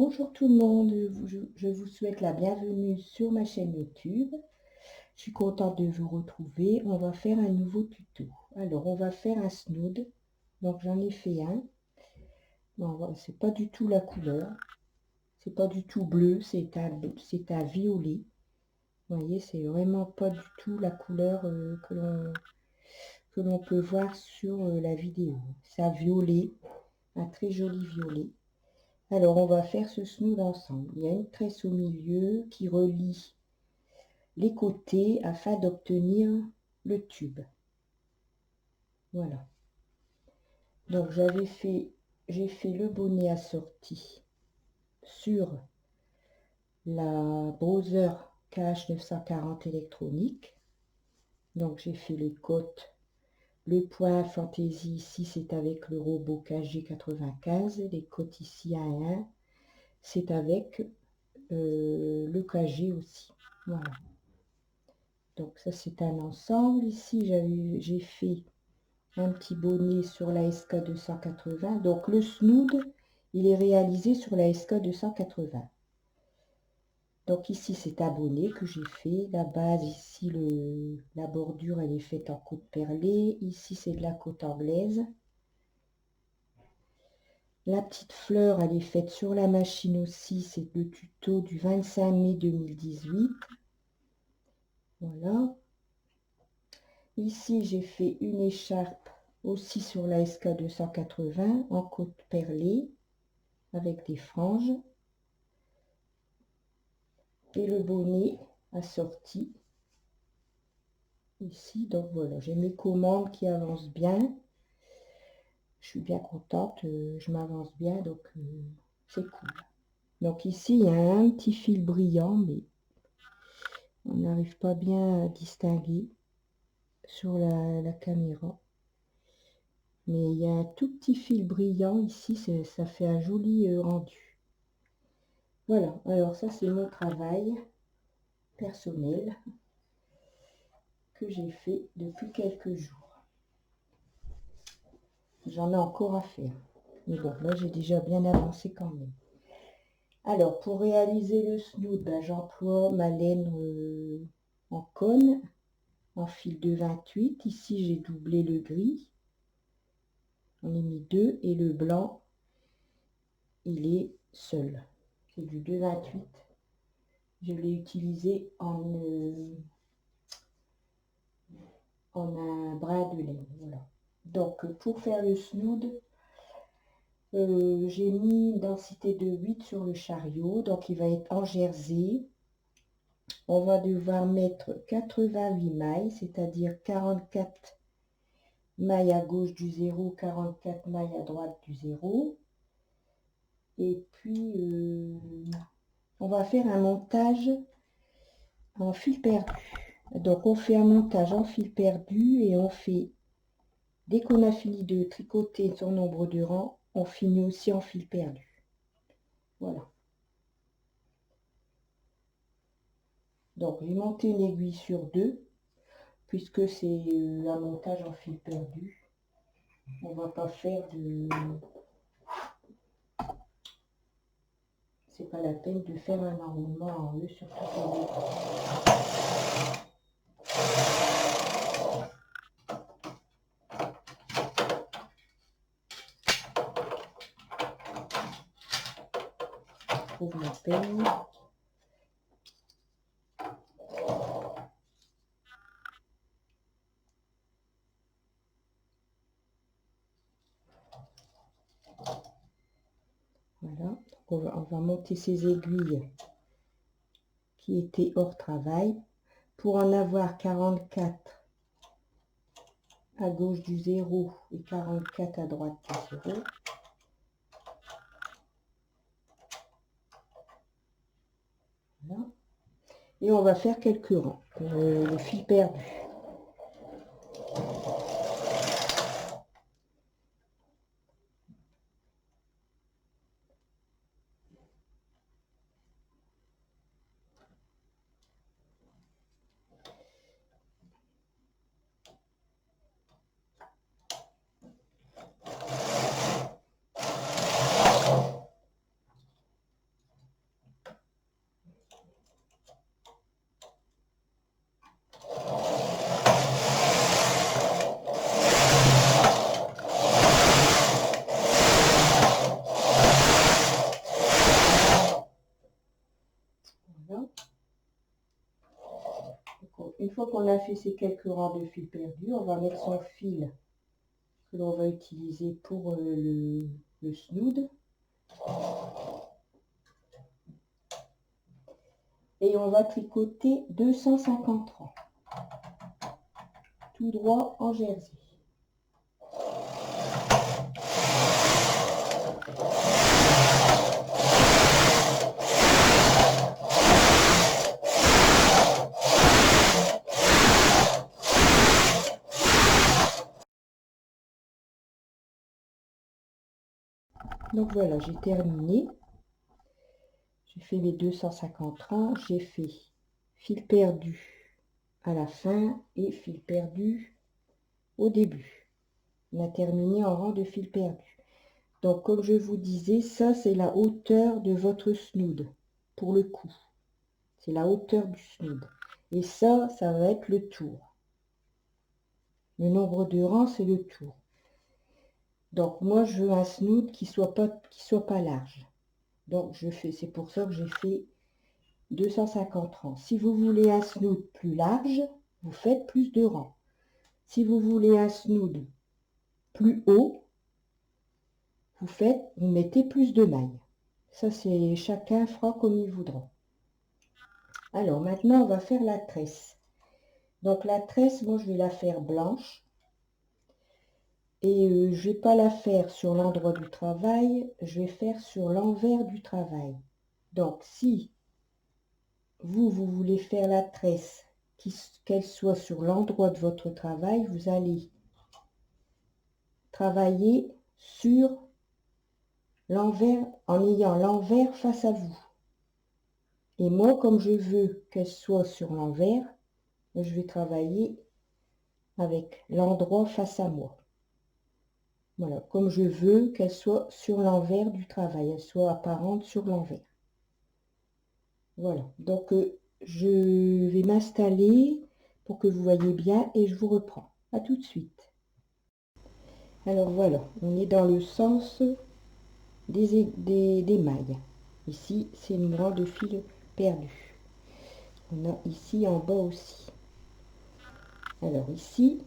Bonjour tout le monde, je vous souhaite la bienvenue sur ma chaîne YouTube. Je suis contente de vous retrouver. On va faire un nouveau tuto. Alors, on va faire un snood. Donc, j'en ai fait un. Bon, c'est pas du tout la couleur. C'est pas du tout bleu, c'est un violet. Vous voyez, c'est vraiment pas du tout la couleur que l'on peut voir sur la vidéo. C'est un violet, un très joli violet. Alors, on va faire ce snood ensemble. Il y a une tresse au milieu qui relie les côtés afin d'obtenir le tube. Voilà. Donc, j'ai fait le bonnet assorti sur la Brother KH940 électronique. Donc, j'ai fait les côtes. Le point fantaisie ici, c'est avec le robot KG95. Les côtes ici à 1, c'est avec le KG aussi. Voilà. Donc ça c'est un ensemble. Ici j'ai fait un petit bonnet sur la SK280. Donc le snood, il est réalisé sur la SK280. Donc ici c'est un bonnet que j'ai fait. La base ici, la bordure elle est faite en côte perlée. Ici c'est de la côte anglaise. La petite fleur elle est faite sur la machine aussi. C'est le tuto du 25 mai 2018. Voilà. Ici, j'ai fait une écharpe aussi sur la SK280 en côte perlée avec des franges. Et le bonnet assorti ici. Donc voilà, j'ai mes commandes qui avancent bien. Je suis bien contente, je m'avance bien, donc c'est cool. Donc ici, il y a un petit fil brillant, mais on n'arrive pas bien à distinguer sur la caméra. Mais il y a un tout petit fil brillant ici, ça fait un joli rendu. Voilà, alors ça c'est mon travail personnel que j'ai fait depuis quelques jours. J'en ai encore à faire. Mais bon, là j'ai déjà bien avancé quand même. Alors pour réaliser le snood, ben, j'emploie ma laine en cône, en fil de 28. Ici j'ai doublé le gris. On est mis 2 et le blanc, il est seul. C'est du 2,28. Je l'ai utilisé en un brin de laine. Voilà. Donc pour faire le snood, j'ai mis une densité de 8 sur le chariot, donc il va être en jersey. On va devoir mettre 88 mailles, c'est-à-dire 44 mailles à gauche du 0, 44 mailles à droite du 0. Et puis on va faire un montage en fil perdu. Donc on fait un montage en fil perdu et on fait, dès qu'on a fini de tricoter son nombre de rangs, on finit aussi en fil perdu. Voilà. Donc j'ai monté une aiguille sur 2, puisque c'est un montage en fil perdu. On va pas faire de... C'est pas la peine de faire un enroulement en E sur toutes les aiguilles. Je trouve ma peigne. Voilà, donc on va monter ces aiguilles qui étaient hors travail pour en avoir 44 à gauche du 0 et 44 à droite du 0. Voilà. Et on va faire quelques rangs, le fil perdu. fois qu'on a fait ces quelques rangs de fil perdu, on va mettre son fil que l'on va utiliser pour le snood. Et on va tricoter 250 rangs, tout droit en jersey. Donc voilà, j'ai terminé. J'ai fait mes 250 rangs, j'ai fait fil perdu à la fin et fil perdu au début. On a terminé en rang de fil perdu. Donc comme je vous disais, ça c'est la hauteur de votre snood pour le cou. C'est la hauteur du snood. Et ça va être le tour. Le nombre de rangs, c'est le tour. Donc moi je veux un snood qui soit pas large. Donc c'est pour ça que j'ai fait 250 rangs. Si vous voulez un snood plus large, vous faites plus de rangs. Si vous voulez un snood plus haut, vous mettez plus de mailles. Ça c'est chacun fera comme il voudra. Alors maintenant on va faire la tresse. Donc la tresse, moi je vais la faire blanche. Et je vais pas la faire sur l'endroit du travail, je vais faire sur l'envers du travail. Donc si vous voulez faire la tresse, qu'elle soit sur l'endroit de votre travail, vous allez travailler sur l'envers en ayant l'envers face à vous. Et moi, comme je veux qu'elle soit sur l'envers, je vais travailler avec l'endroit face à moi. Voilà, comme je veux qu'elle soit sur l'envers du travail, elle soit apparente sur l'envers. Voilà, donc je vais m'installer pour que vous voyez bien et je vous reprends. À tout de suite. Alors voilà, on est dans le sens des mailles. Ici, c'est une rang de fil perdu. On a ici en bas aussi. Alors ici,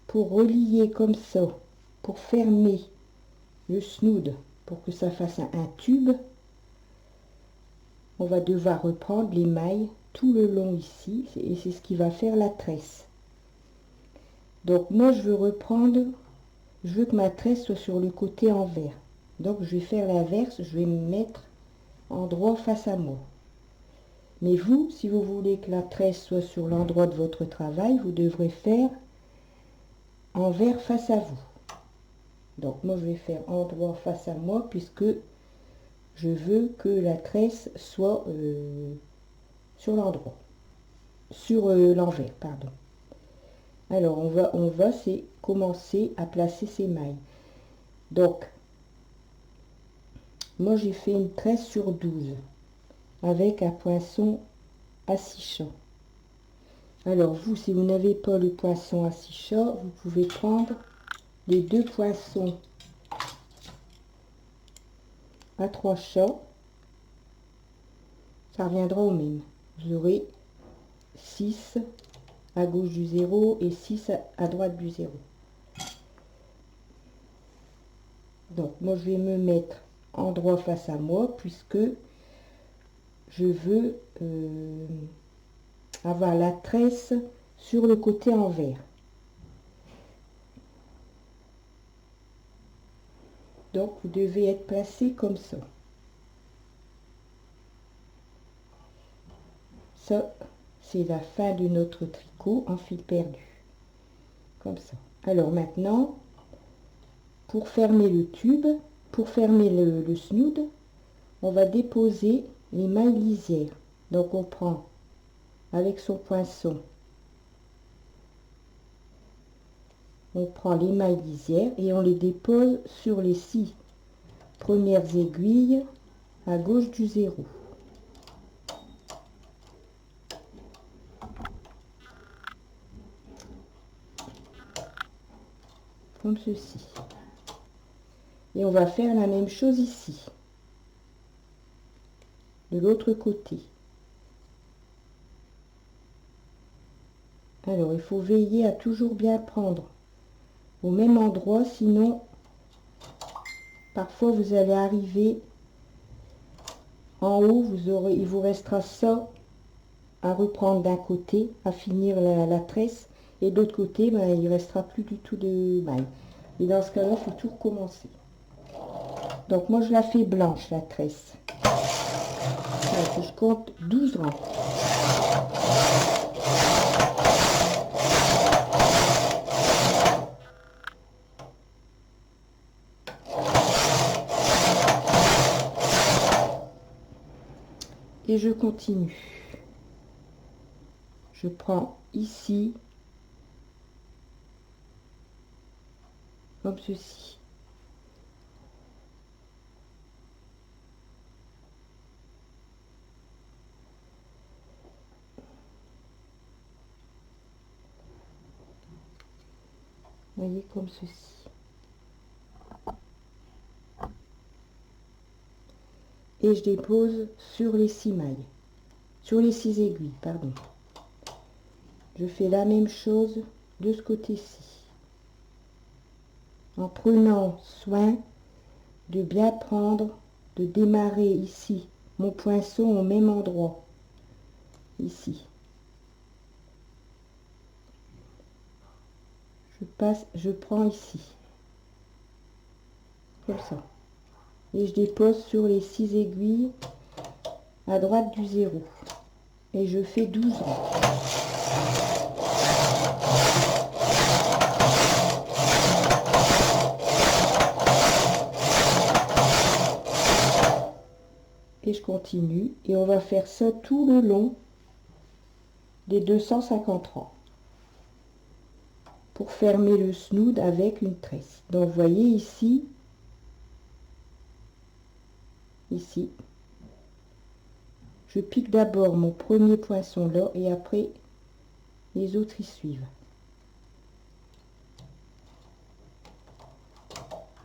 pour relier comme ça, pour fermer le snood, pour que ça fasse un tube, on va devoir reprendre les mailles tout le long ici, et c'est ce qui va faire la tresse. Donc moi je veux que ma tresse soit sur le côté envers. Donc je vais faire l'inverse, je vais me mettre endroit face à moi. Mais vous, si vous voulez que la tresse soit sur l'endroit de votre travail, vous devrez faire envers face à vous. Donc moi je vais faire endroit face à moi puisque je veux que la tresse soit sur l'endroit, sur l'envers, pardon. Alors on va commencer à placer ces mailles. Donc moi j'ai fait une tresse sur 12 avec un poinçon à 6 champs. Alors vous, si vous n'avez pas le poinçon à 6 champs, vous pouvez prendre les deux poinçons à 3 champs, ça reviendra au même. Vous aurez 6 à gauche du 0 et 6 à droite du 0. Donc moi je vais me mettre endroit face à moi puisque je veux avoir la tresse sur le côté envers. Donc vous devez être placé comme ça. Ça, c'est la fin de notre tricot en fil perdu. Comme ça. Alors maintenant, pour fermer le tube, pour fermer le snood, on va déposer les mailles lisières. Donc on prend avec son poinçon, on prend les mailles lisières et on les dépose sur les 6 premières aiguilles à gauche du 0. Comme ceci. Et on va faire la même chose ici, de l'autre côté. Alors, il faut veiller à toujours bien prendre au même endroit, sinon, parfois, vous allez arriver en haut, il vous restera ça à reprendre d'un côté, à finir la tresse, et de l'autre côté, ben, il ne restera plus du tout de maille. Et dans ce cas-là, il faut tout recommencer. Donc, moi, je la fais blanche, la tresse. Donc, je compte 12 rangs. Et je continue. Je prends ici, comme ceci. Vous voyez, comme ceci. Et je dépose sur les 6 mailles, sur les 6 aiguilles, pardon. Je fais la même chose de ce côté-ci, en prenant soin de bien prendre, de démarrer ici mon poinçon au même endroit, ici. Je prends ici, comme ça. Et je dépose sur les 6 aiguilles à droite du 0. Et je fais 12 rangs. Et je continue. Et on va faire ça tout le long des 250 rangs. Pour fermer le snood avec une tresse. Donc vous voyez ici, je pique d'abord mon premier poinçon là et après les autres y suivent.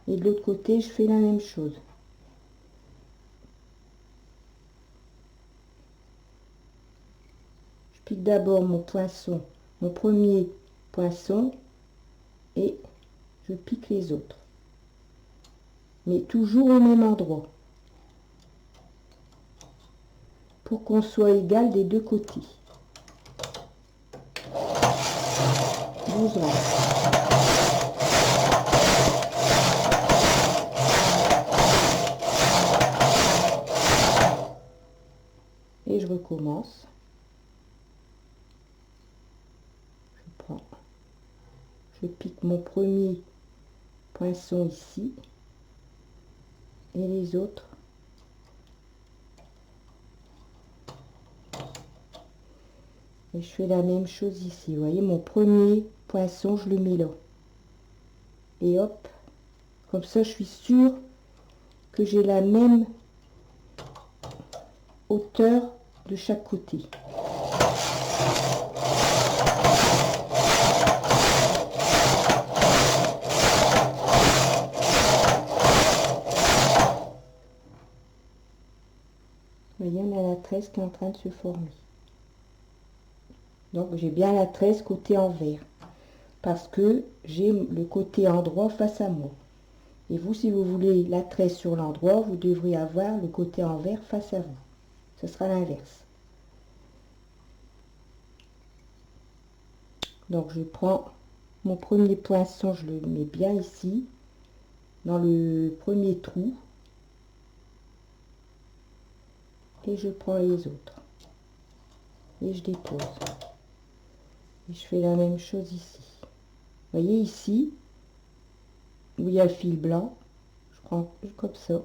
Et de l'autre côté, je fais la même chose. Je pique d'abord mon poinçon, mon premier poinçon et je pique les autres. Mais toujours au même endroit. Pour qu'on soit égal des deux côtés. 12 rangs. Et je recommence. Je pique mon premier poinçon ici et les autres et je fais la même chose ici. Vous voyez, mon premier poinçon, je le mets là et hop, comme ça je suis sûre que j'ai la même hauteur de chaque côté. Vous voyez, on a la tresse qui est en train de se former. Donc j'ai bien la tresse côté envers parce que j'ai le côté endroit face à moi. Et vous, si vous voulez la tresse sur l'endroit, vous devrez avoir le côté envers face à vous. Ce sera l'inverse. Donc je prends mon premier poinçon, je le mets bien ici, dans le premier trou. Et je prends les autres. Et je dépose. Et je fais la même chose ici. Vous voyez ici, où il y a le fil blanc, je prends comme ça.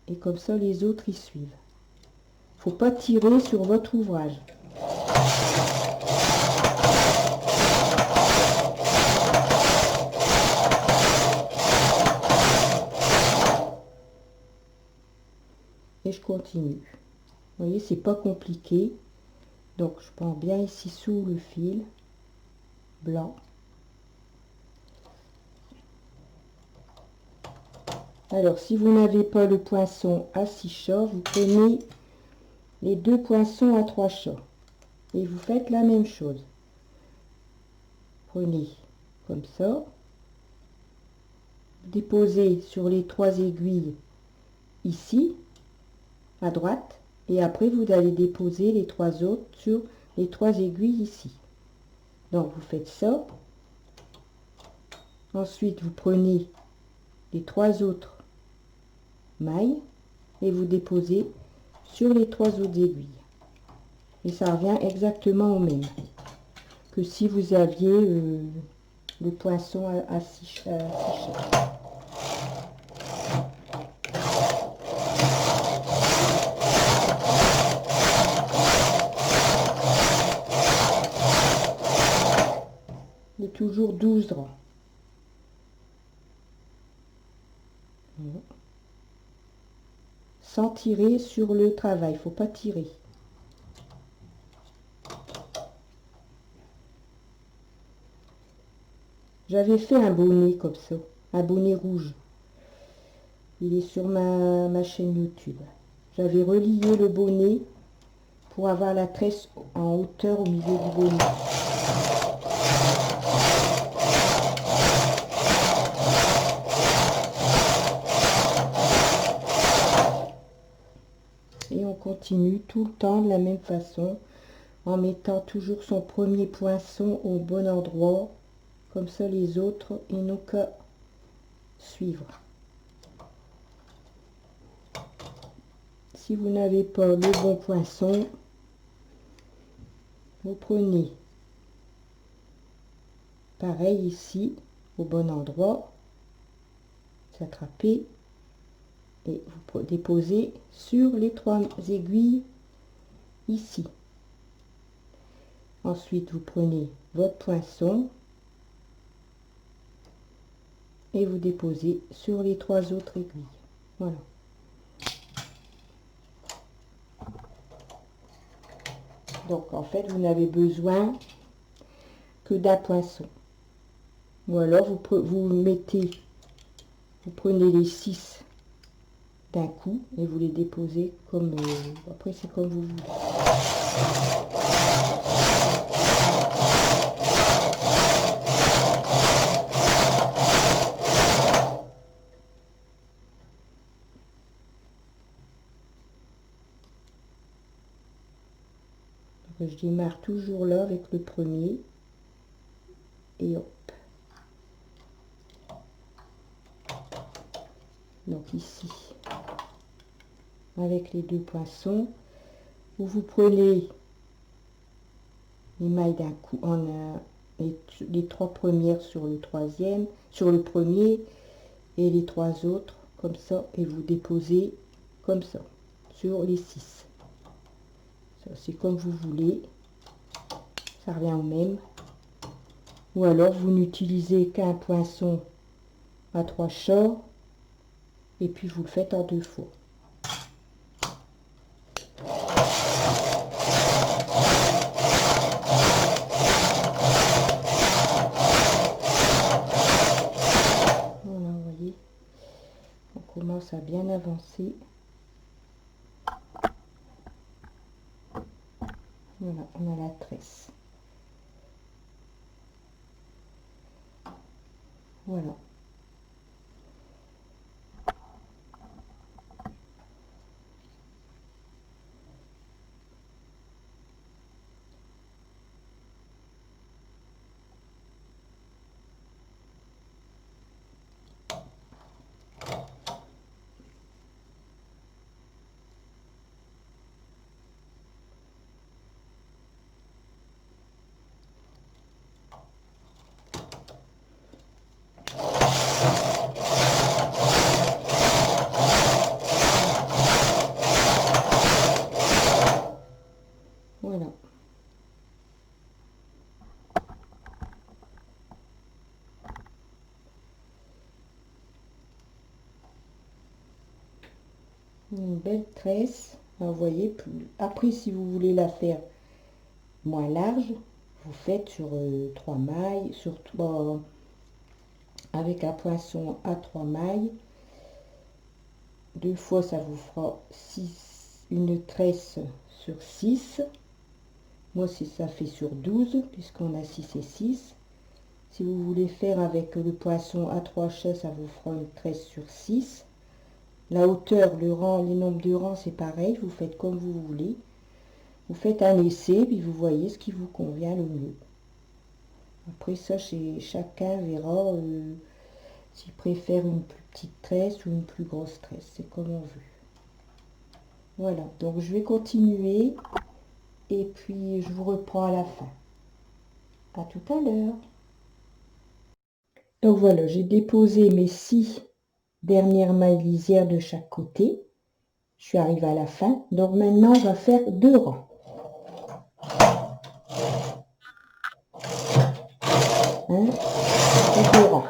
Et comme ça, les autres y suivent. Il ne faut pas tirer sur votre ouvrage. Et je continue. Vous voyez, c'est pas compliqué. Donc, je prends bien ici sous le fil blanc. Alors, si vous n'avez pas le poinçon à 6 chats, vous prenez les 2 poinçons à 3 chats. Et vous faites la même chose. prenez comme ça, déposez sur les 3 aiguilles ici à droite, et après vous allez déposer les 3 autres sur les 3 aiguilles ici. Donc vous faites ça. Ensuite vous prenez les 3 autres mailles et vous déposez sur les 3 autres aiguilles, et ça revient exactement au même que si vous aviez le poinçon à 6 chaînes. Il y a toujours 12 draps. Sans tirer sur le travail, il ne faut pas tirer. J'avais fait un bonnet comme ça, un bonnet rouge. Il est sur ma chaîne YouTube. J'avais relié le bonnet pour avoir la tresse en hauteur au milieu du bonnet. Et on continue tout le temps de la même façon, en mettant toujours son premier poinçon au bon endroit. Comme ça, les autres, ils n'ont qu'à suivre. Si vous n'avez pas le bon poinçon, vous prenez pareil ici, au bon endroit, s'attraper et vous déposez sur les 3 aiguilles ici. Ensuite, vous prenez votre poinçon et vous déposez sur les 3 autres aiguilles. Voilà. Donc en fait, vous n'avez besoin que d'un poinçon. Ou alors vous prenez les 6 d'un coup et vous les déposez comme après c'est comme vous voulez. Donc, je démarre toujours là avec le premier et hop. Donc ici avec les 2 poinçons, vous prenez les mailles d'un coup, les 3 premières sur le troisième, sur le premier, et les 3 autres comme ça, et vous déposez comme ça sur les 6. Ça c'est comme vous voulez, ça revient au même. Ou alors vous n'utilisez qu'un poinçon à 3 chats et puis vous le faites en 2 fois. Commence à bien avancer. Voilà, on a la tresse. Voilà. Voilà. Une belle tresse. Alors, vous voyez, après, si vous voulez la faire moins large, vous faites sur 3 mailles, sur 3, avec un poinçon à 3 mailles. 2 fois, ça vous fera 6, une tresse sur 6. Moi, si ça fait sur 12, puisqu'on a 6 et 6. Si vous voulez faire avec le poinçon à 3 crochet, ça vous fera une tresse sur 6. La hauteur, le rang, les nombres de rangs, c'est pareil, vous faites comme vous voulez. Vous faites un essai, puis vous voyez ce qui vous convient le mieux. Après ça, chacun verra s'il préfère une plus petite tresse ou une plus grosse tresse, c'est comme on veut. Voilà, donc je vais continuer et puis je vous reprends à la fin. À tout à l'heure. Donc voilà, j'ai déposé mes 6 dernières mailles lisières de chaque côté. Je suis arrivée à la fin. Donc maintenant, on va faire 2 rangs. Hein, 2 rangs.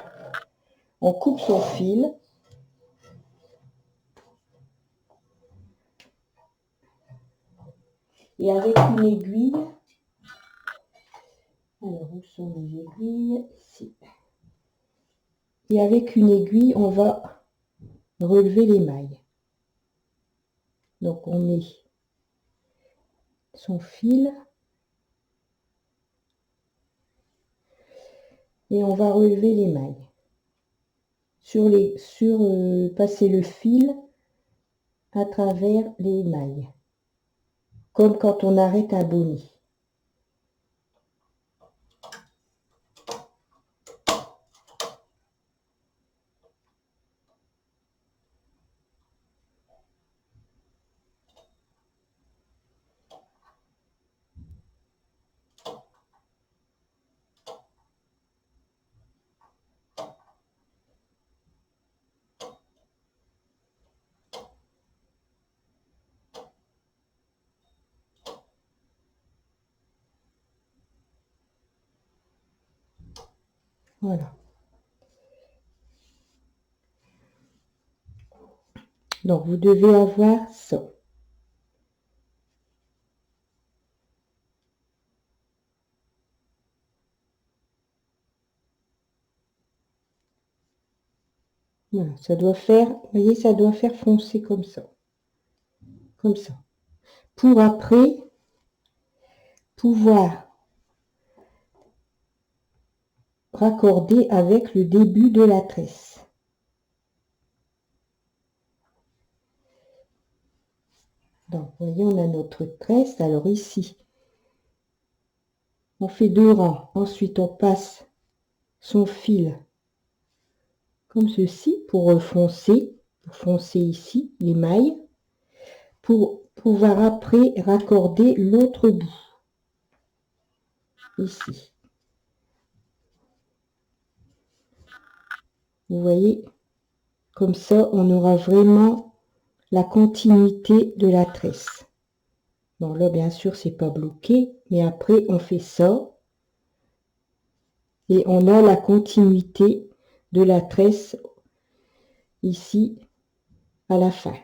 On coupe son fil. Et avec une aiguille, alors où sont les aiguilles? Ici. Et avec une aiguille, on va relever les mailles. Donc on met son fil et on va relever les mailles. Passer le fil à travers les mailles, comme quand on arrête un bonnet. Voilà. Donc vous devez avoir ça. Voilà, ça doit faire, vous voyez, ça doit faire foncer comme ça. Comme ça. Pour après pouvoir raccorder avec le début de la tresse. Donc, vous voyez, on a notre tresse. Alors ici, on fait 2 rangs. Ensuite, on passe son fil comme ceci pour foncer ici les mailles pour pouvoir après raccorder l'autre bout ici. Vous voyez, comme ça, on aura vraiment la continuité de la tresse. Bon, là, bien sûr, c'est pas bloqué, mais après, on fait ça. Et on a la continuité de la tresse ici à la fin.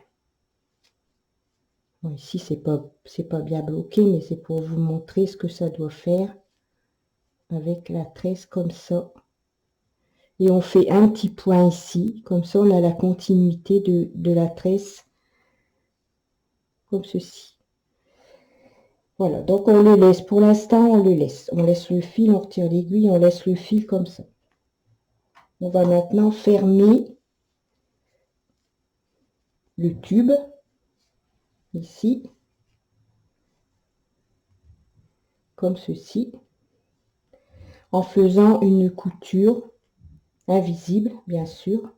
Bon, ici, c'est pas bien bloqué, mais c'est pour vous montrer ce que ça doit faire avec la tresse comme ça. Et on fait un petit point ici, comme ça, on a la continuité de la tresse comme ceci. Voilà, donc on le laisse, pour l'instant on le laisse. On laisse le fil, on retire l'aiguille, on laisse le fil comme ça. On va maintenant fermer le tube, ici, comme ceci, en faisant une couture invisible, bien sûr.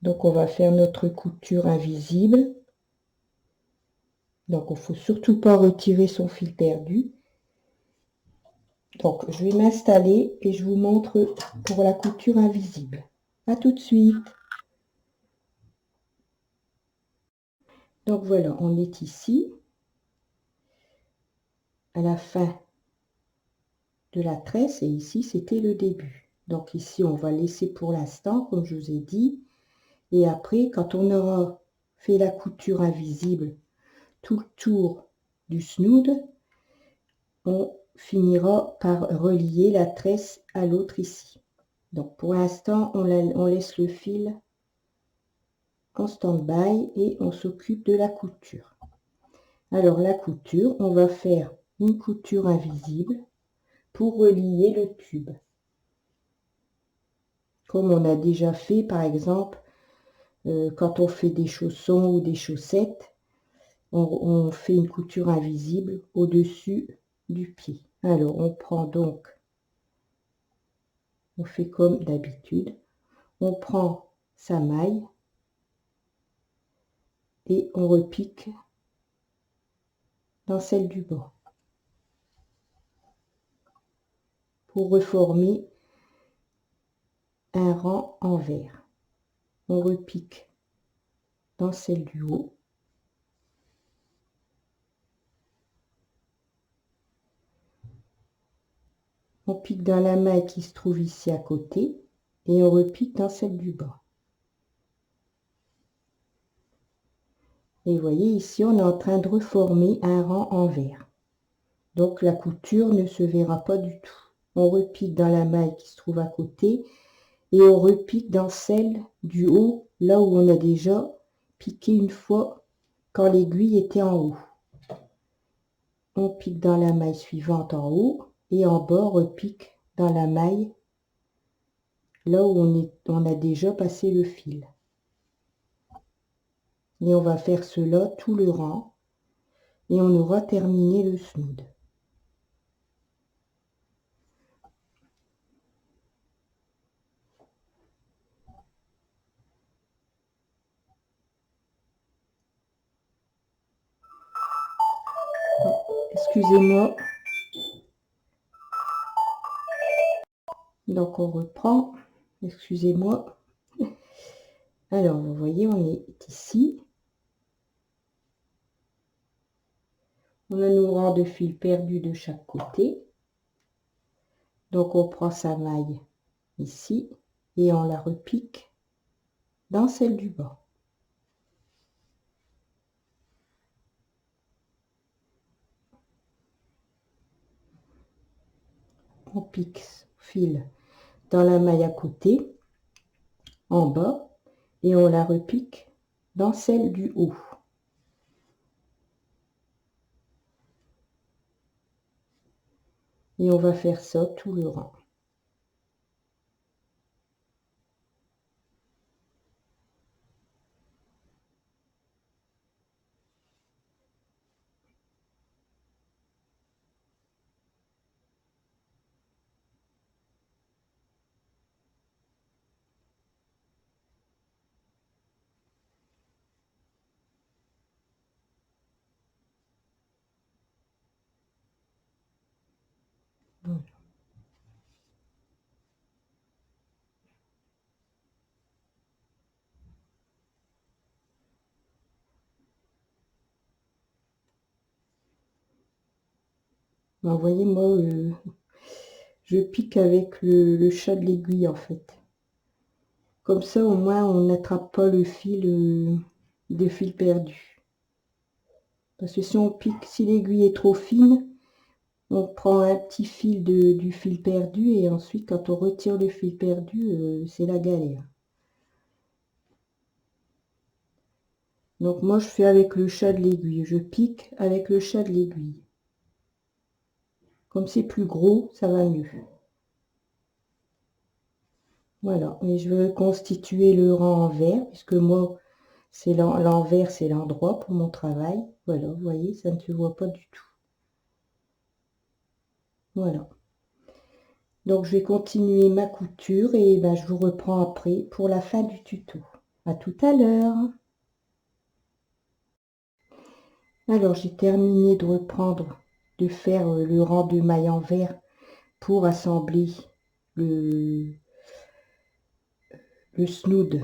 Donc on va faire notre couture invisible. Donc il ne faut surtout pas retirer son fil perdu. Donc je vais m'installer et je vous montre pour la couture invisible. À tout de suite. Donc voilà, on est ici à la fin de la tresse et ici c'était le début. Donc ici on va laisser pour l'instant comme je vous ai dit, et après quand on aura fait la couture invisible tout le tour du snood, on finira par relier la tresse à l'autre ici. Donc pour l'instant on laisse le fil en stand-by et on s'occupe de la couture. Alors la couture, on va faire une couture invisible pour relier le tube. Comme on a déjà fait, par exemple, quand on fait des chaussons ou des chaussettes, on fait une couture invisible au-dessus du pied. Alors, on prend donc, on fait comme d'habitude, on prend sa maille et on repique dans celle du bas pour reformer un rang envers. On repique dans celle du haut. On pique dans la maille qui se trouve ici à côté et on repique dans celle du bas. Et vous voyez ici, on est en train de reformer un rang envers. Donc la couture ne se verra pas du tout. On repique dans la maille qui se trouve à côté et on repique dans celle du haut, là où on a déjà piqué une fois quand l'aiguille était en haut. On pique dans la maille suivante en haut et en bas on repique dans la maille là où on a déjà passé le fil. Et on va faire cela tout le rang et on aura terminé le snood. Excusez-moi. Donc on reprend. Excusez-moi. Alors vous voyez, on est ici. On a nos rangs de fils perdus de chaque côté. Donc on prend sa maille ici et on la repique dans celle du bas. On pique fil dans la maille à côté, en bas, et on la repique dans celle du haut. Et on va faire ça tout le rang. Voilà. Vous voyez, moi, je pique avec le chat de l'aiguille en fait. Comme ça, au moins, on n'attrape pas le fil des fils perdus. Parce que si on pique, si l'aiguille est trop fine, on prend un petit fil du fil perdu et ensuite, quand on retire le fil perdu, c'est la galère. Donc moi, je fais avec le chat de l'aiguille. Je pique avec le chat de l'aiguille. Comme c'est plus gros, ça va mieux. Voilà, et je vais constituer le rang envers, puisque moi, c'est l'envers, c'est l'endroit pour mon travail. Voilà, vous voyez, ça ne se voit pas du tout. Voilà. Donc, je vais continuer ma couture et ben, je vous reprends après pour la fin du tuto. À tout à l'heure. Alors, j'ai terminé de reprendre, de faire le rang de mailles envers pour assembler le snood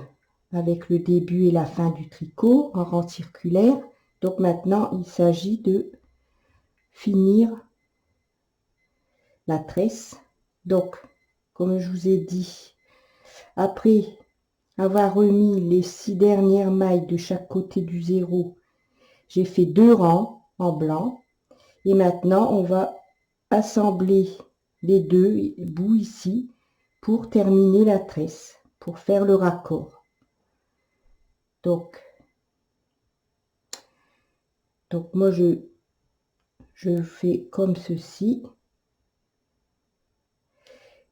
avec le début et la fin du tricot en rang circulaire. Donc maintenant, il s'agit de finir la tresse. Donc, comme je vous ai dit, après avoir remis les 6 dernières mailles de chaque côté du zéro, j'ai fait 2 rangs en blanc. Et maintenant, on va assembler les 2 bouts ici pour terminer la tresse, pour faire le raccord. Donc moi, je fais comme ceci.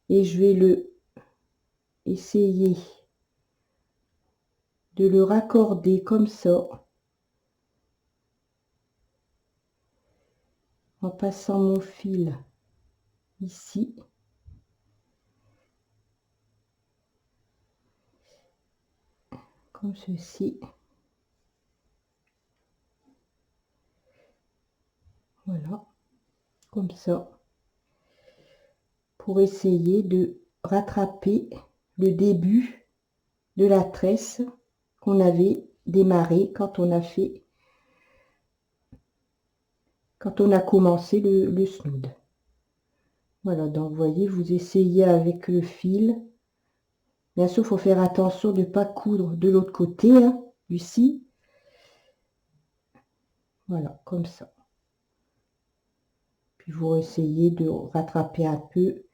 et je vais essayer de le raccorder comme ça, en passant mon fil ici. Comme ceci. Voilà, comme ça. Pour essayer de rattraper le début de la tresse qu'on avait démarré quand on a commencé le snood. Voilà, donc vous voyez, vous essayez avec le fil. Bien sûr, il faut faire attention de ne pas coudre de l'autre côté, hein, ici. Voilà, comme ça. Puis vous essayez de rattraper un peu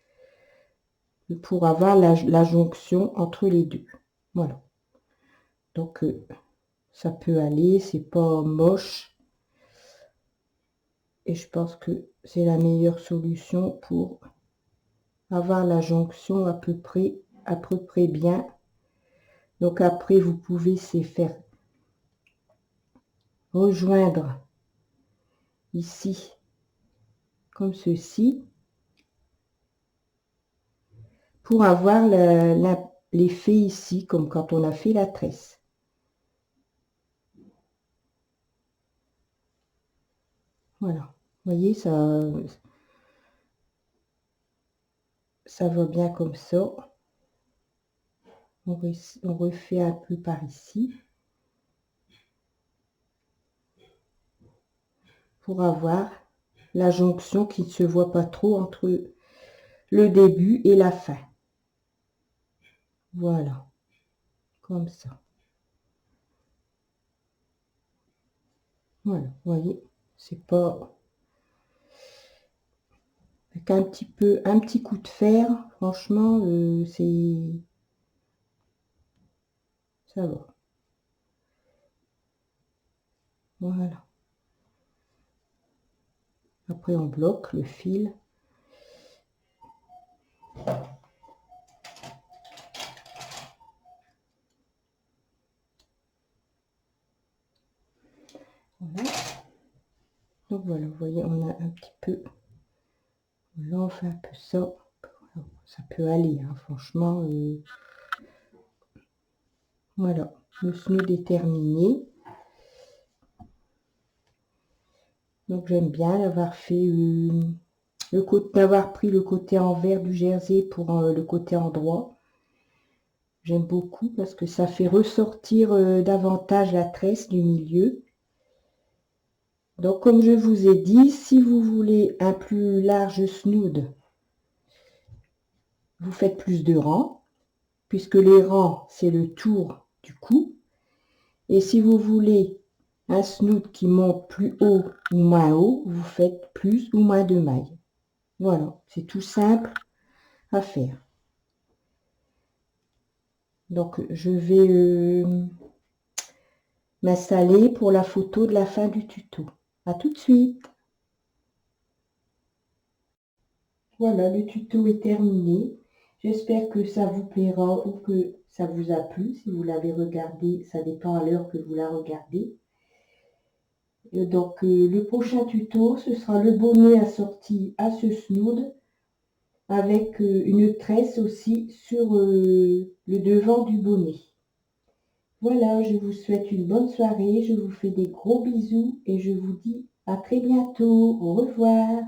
pour avoir la jonction entre les deux. Voilà. Donc, ça peut aller, c'est pas moche. Et je pense que c'est la meilleure solution pour avoir la jonction à peu près bien. Donc après, vous pouvez se faire rejoindre ici, comme ceci, pour avoir l'effet ici, comme quand on a fait la tresse. Voilà, vous voyez, ça va bien comme ça. On refait un peu par ici. Pour avoir la jonction qui ne se voit pas trop entre le début et la fin. Voilà, comme ça. Voilà, vous voyez, c'est pas avec un petit coup de fer, franchement, ça va. Voilà. Après, on bloque le fil. Voilà. Donc voilà, vous voyez, on a un petit peu. Là, on fait un peu ça. Ça peut aller, hein, franchement. Voilà, le snood est terminé. Donc j'aime bien l'avoir fait, d'avoir pris le côté envers du jersey pour le côté endroit. J'aime beaucoup parce que ça fait ressortir davantage la tresse du milieu. Donc comme je vous ai dit, si vous voulez un plus large snood, vous faites plus de rangs, puisque les rangs, c'est le tour du cou. Et si vous voulez un snood qui monte plus haut ou moins haut, vous faites plus ou moins de mailles. Voilà, c'est tout simple à faire. Donc, je vais m'installer pour la photo de la fin du tuto. À tout de suite. Voilà, le tuto est terminé. J'espère que ça vous plaira ou que ça vous a plu. Si vous l'avez regardé, ça dépend à l'heure que vous la regardez. Donc, le prochain tuto, ce sera le bonnet assorti à ce snood avec une tresse aussi sur le devant du bonnet. Voilà, je vous souhaite une bonne soirée, je vous fais des gros bisous et je vous dis à très bientôt. Au revoir.